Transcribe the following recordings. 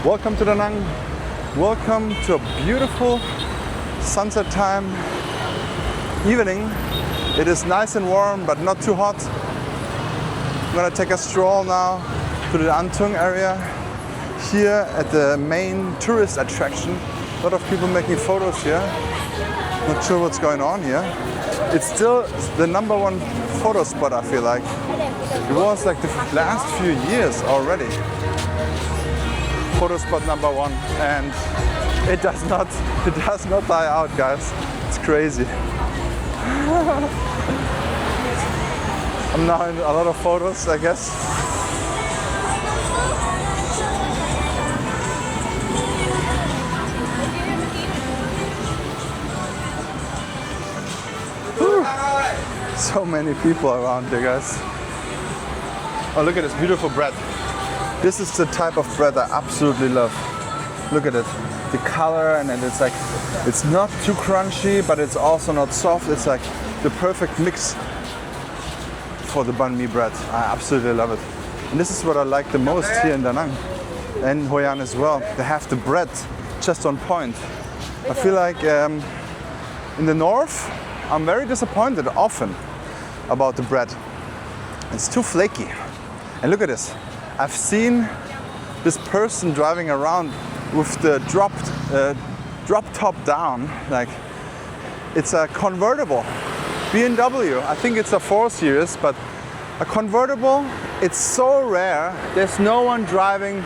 Welcome to Da Nang. Welcome to a beautiful sunset time evening. It is nice and warm, but not too hot. I'm gonna take a stroll now to the Antung area. Here at the main tourist attraction. A lot of people making photos here. Not sure what's going on here. It's still the #1 photo spot, I feel like. It was like the last few years already. Photo spot #1, and it does not die out, guys. It's crazy. I'm now in a lot of photos, I guess. So many people around here, guys. Oh, look at this beautiful bread. This is the type of bread I absolutely love. Look at it. The color, and then it's like, it's not too crunchy, but it's also not soft. It's like the perfect mix for the banh mi bread. I absolutely love it. And this is what I like the most here in Da Nang. And Hoi An as well. They have the bread just on point. I feel like in the north, I'm very disappointed often about the bread. It's too flaky. And look at this. I've seen this person driving around with the drop top down. Like, it's a convertible BMW. I think it's a 4 Series, but a convertible, it's so rare. There's no one driving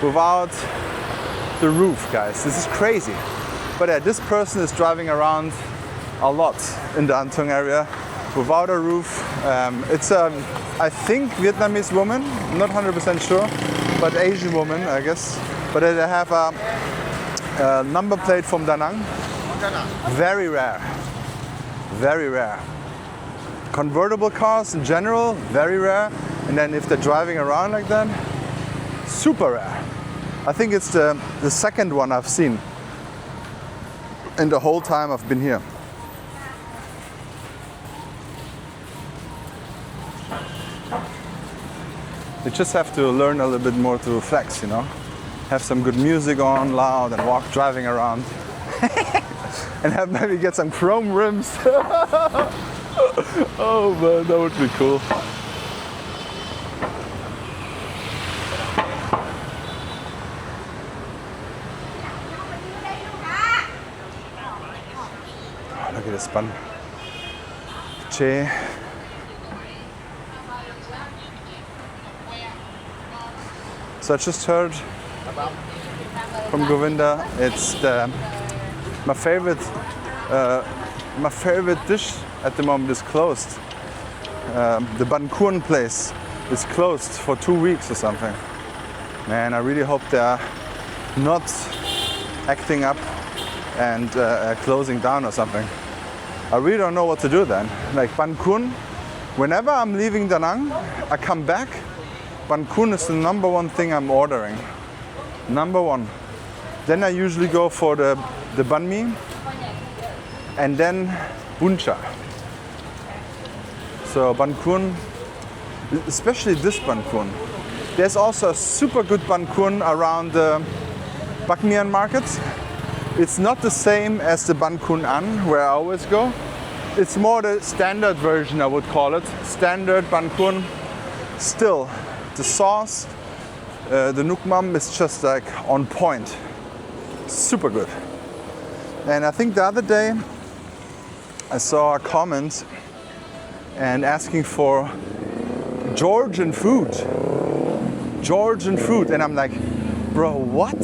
without the roof, guys. This is crazy. But yeah, this person is driving around a lot in the Antung area without a roof. It's a, I think, Vietnamese woman, I'm not 100% sure, but Asian woman, I guess. But they have a number plate from Da Nang. Very rare, very rare. Convertible cars in general, very rare. And then if they're driving around like that, super rare. I think it's the second one I've seen in the whole time I've been here. You just have to learn a little bit more to flex, you know? Have some good music on, loud, and walk driving around. And have maybe get some chrome rims. Oh man, that would be cool. Oh, look at this bun. Che. So I just heard from Govinda, it's my favorite dish at the moment is closed. The Ban Kun place is closed for 2 weeks or something. Man, I really hope they're not acting up and closing down or something. I really don't know what to do then. Like Ban Kun, whenever I'm leaving Da Nang, I come back. Ban Kun is the #1 thing I'm ordering. #1. Then I usually go for the banh mi and then bun cha. So Ban Kun, especially this Ban Kun. There's also a super good Ban Kun around the Bak Mian market. It's not the same as the Ban Kun An, where I always go. It's more the standard version, I would call it. Standard Ban Kun. Still, the sauce, the nuoc mam is just like on point. Super good. And I think the other day I saw a comment and asking for Georgian food. Georgian food. And I'm like, bro, what?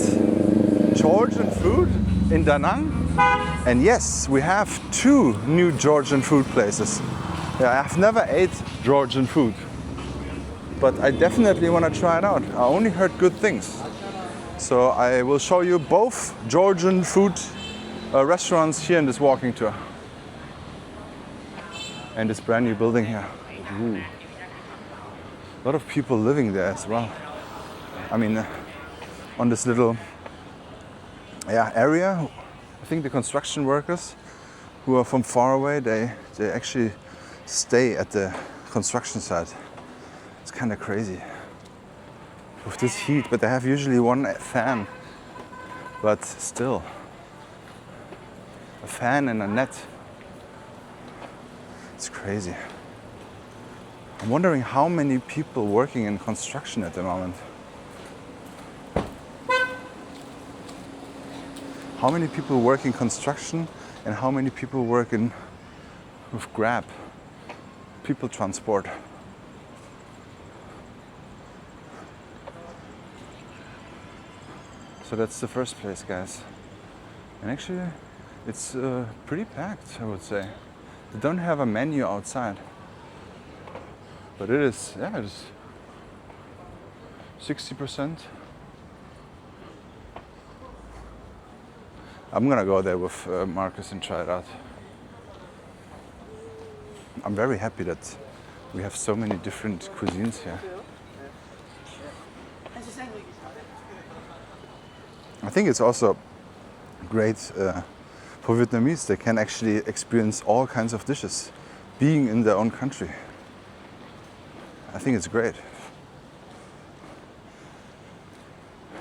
Georgian food in Da Nang? And yes, we have 2 new Georgian food places. Yeah, I've never ate Georgian food, but I definitely want to try it out. I only heard good things. So I will show you both Georgian food restaurants here in this walking tour. And this brand new building here. Ooh. A lot of people living there as well. I mean, on this little area, I think the construction workers who are from far away, they actually stay at the construction site. It's kind of crazy. with this heat, but they have usually one fan. But still, a fan and a net. It's crazy. I'm wondering how many people working in construction at the moment. How many people work in construction and how many people work in with Grab, people transport. So that's the first place, guys. And actually, it's pretty packed, I would say. They don't have a menu outside. But it is, yeah, it is 60%. I'm gonna go there with Marcus and try it out. I'm very happy that we have so many different cuisines here. I think it's also great for Vietnamese. They can actually experience all kinds of dishes being in their own country. I think it's great.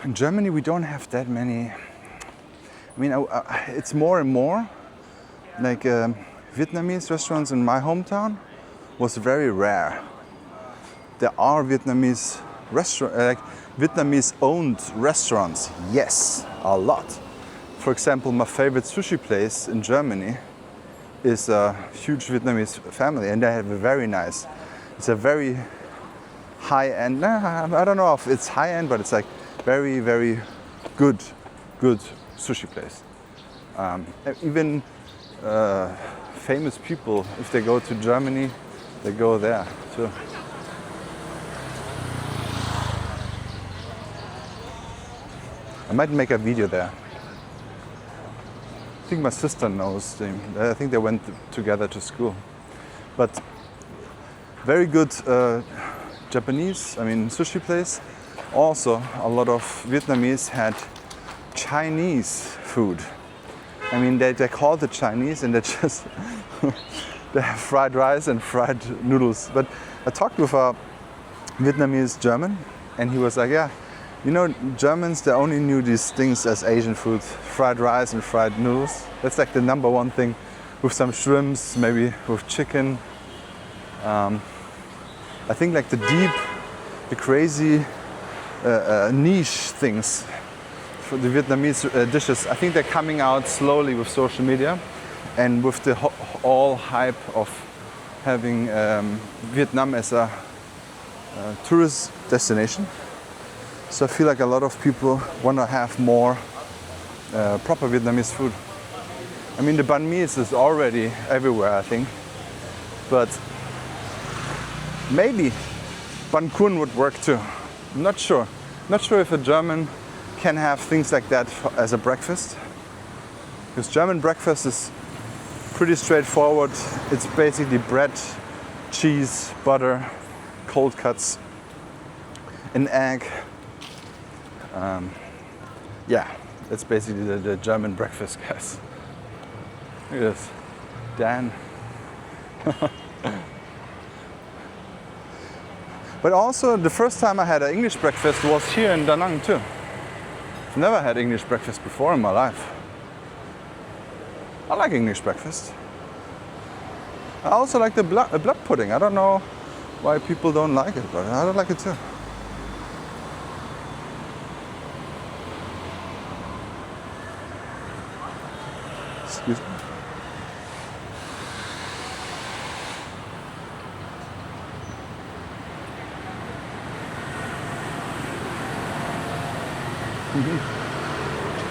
In Germany, we don't have that many. I mean, it's more and more. Like Vietnamese restaurants in my hometown was very rare. There are Vietnamese Vietnamese-owned restaurants. Yes, a lot. For example, my favorite sushi place in Germany is a huge Vietnamese family, and they have a very nice. It's a very high-end. I don't know if it's high-end, but it's like very, very good sushi place. Even famous people, if they go to Germany, they go there too. I might make a video there. I think my sister knows them. I think they went together to school. But very good Japanese, sushi place. Also, a lot of Vietnamese had Chinese food. They call it Chinese, and they just they have fried rice and fried noodles. But I talked with a Vietnamese German, and he was like, yeah, Germans, they only knew these things as Asian food, fried rice and fried noodles. That's like the number one thing, with some shrimps, maybe with chicken. I think like the crazy niche things for the Vietnamese dishes, I think they're coming out slowly with social media and with the all hype of having Vietnam as a tourist destination. So I feel like a lot of people want to have more proper Vietnamese food. The banh mi is already everywhere, I think. But maybe banh cuon would work too. I'm not sure. Not sure if a German can have things like that as a breakfast. Because German breakfast is pretty straightforward. It's basically bread, cheese, butter, cold cuts, an egg. Yeah, that's basically the German breakfast, guys. Look at this. Dan. But also, the first time I had an English breakfast was here in Da Nang too. I've never had English breakfast before in my life. I like English breakfast. I also like the blood pudding. I don't know why people don't like it, but I don't like it too. Excuse me.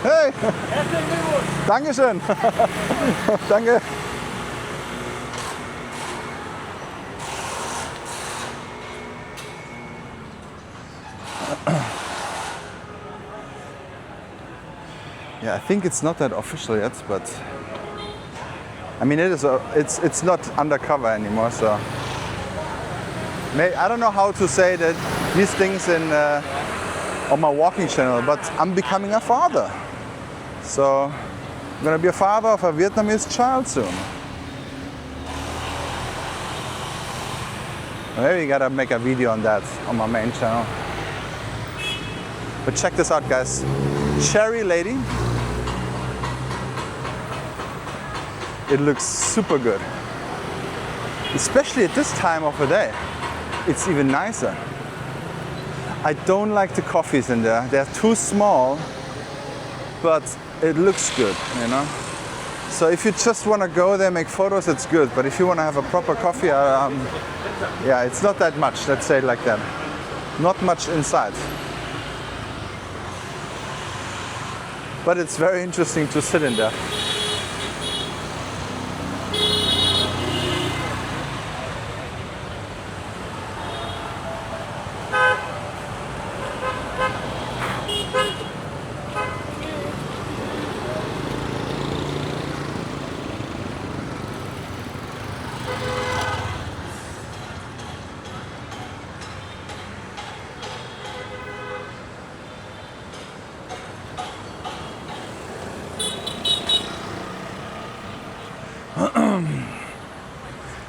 Hey! Dankeschön! Danke! Yeah, I think it's not that official yet, but it is. It's not undercover anymore, so I don't know how to say that these things on my walking channel, but I'm becoming a father. So I'm gonna be a father of a Vietnamese child soon. Maybe I gotta make a video on that on my main channel. But check this out, guys. Cherry Lady. It looks super good. Especially at this time of the day. It's even nicer. I don't like the coffees in there. They're too small, but it looks good, you know? So if you just want to go there, make photos, it's good. But if you want to have a proper coffee, yeah, it's not that much, let's say it like that. Not much inside. But it's very interesting to sit in there.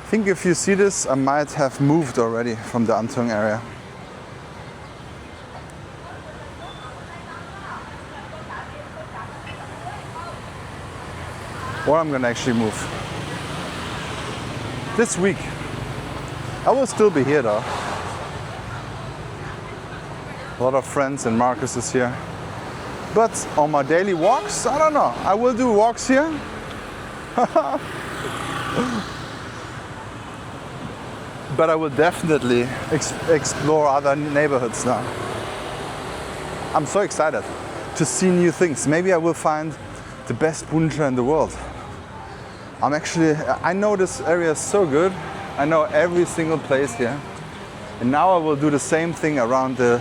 I think if you see this, I might have moved already from the Antung area. Or I'm gonna actually move. This week. I will still be here though. A lot of friends and Marcus is here. But on my daily walks, I don't know. I will do walks here. But I will definitely explore other neighborhoods now. I'm so excited to see new things. Maybe I will find the best buncha in the world. I know this area so good. I know every single place here. And now I will do the same thing around the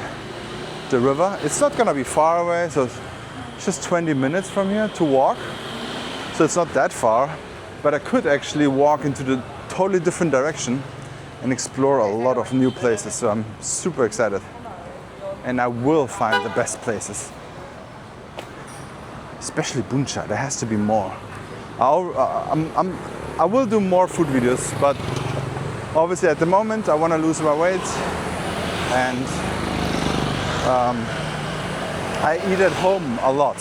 river. It's not gonna be far away, so it's just 20 minutes from here to walk. So it's not that far, but I could actually walk into the totally different direction and explore a lot of new places. So I'm super excited. And I will find the best places. Especially buncha, there has to be more. I will do more food videos, but obviously at the moment I want to lose my weight, and I eat at home a lot.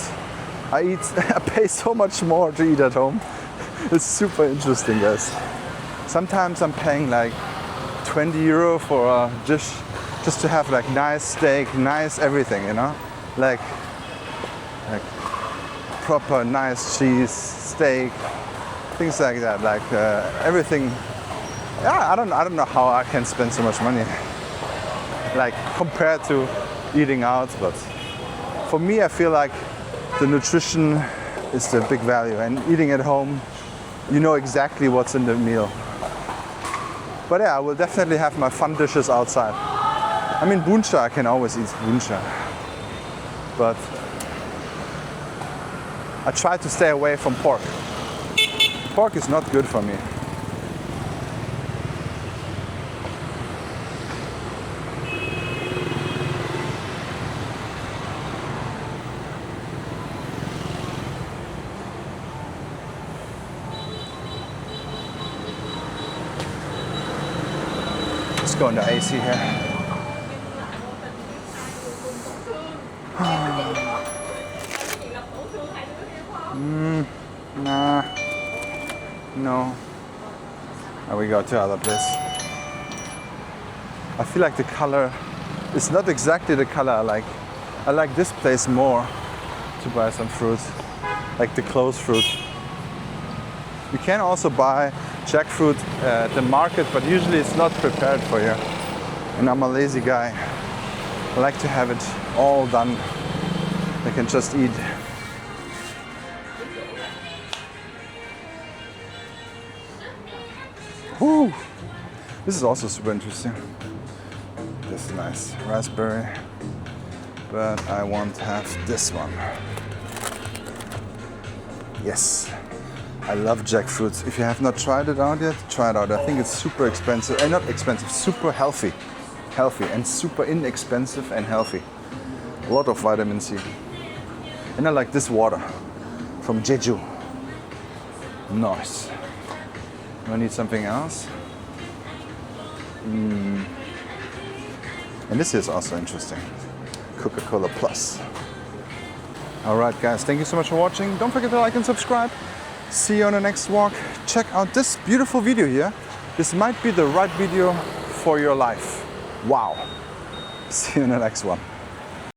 I pay so much more to eat at home. It's super interesting, guys. Sometimes I'm paying like 20 euro for a dish just to have like nice steak, nice everything, you know? Like proper nice cheese, steak, things like that. Like everything. Yeah, I don't know how I can spend so much money. Like compared to eating out, but for me I feel like the nutrition is the big value, and eating at home, you know exactly what's in the meal. But yeah, I will definitely have my fun dishes outside. I mean, buncha, I can always eat buncha. But I try to stay away from pork. Pork is not good for me. Let's go into AC here. Nah, no. Now we go to other place. I feel like the color is not exactly the color I like. I like this place more to buy some fruit, like the closed fruit. You can also buy jackfruit at the market, but usually it's not prepared for you. And I'm a lazy guy. I like to have it all done. I can just eat. Woo! This is also super interesting. This is nice. Raspberry. But I want to have this one. Yes. I love jackfruit. If you have not tried it out yet, try it out. I think it's super expensive. Not expensive, super healthy. Healthy and super inexpensive and healthy. A lot of vitamin C. And I like this water from Jeju. Nice. Do I need something else? And this is also interesting. Coca-Cola Plus. All right, guys, thank you so much for watching. Don't forget to like and subscribe. See you on the next walk. Check out this beautiful video here. This might be the right video for your life. Wow. See you in the next one.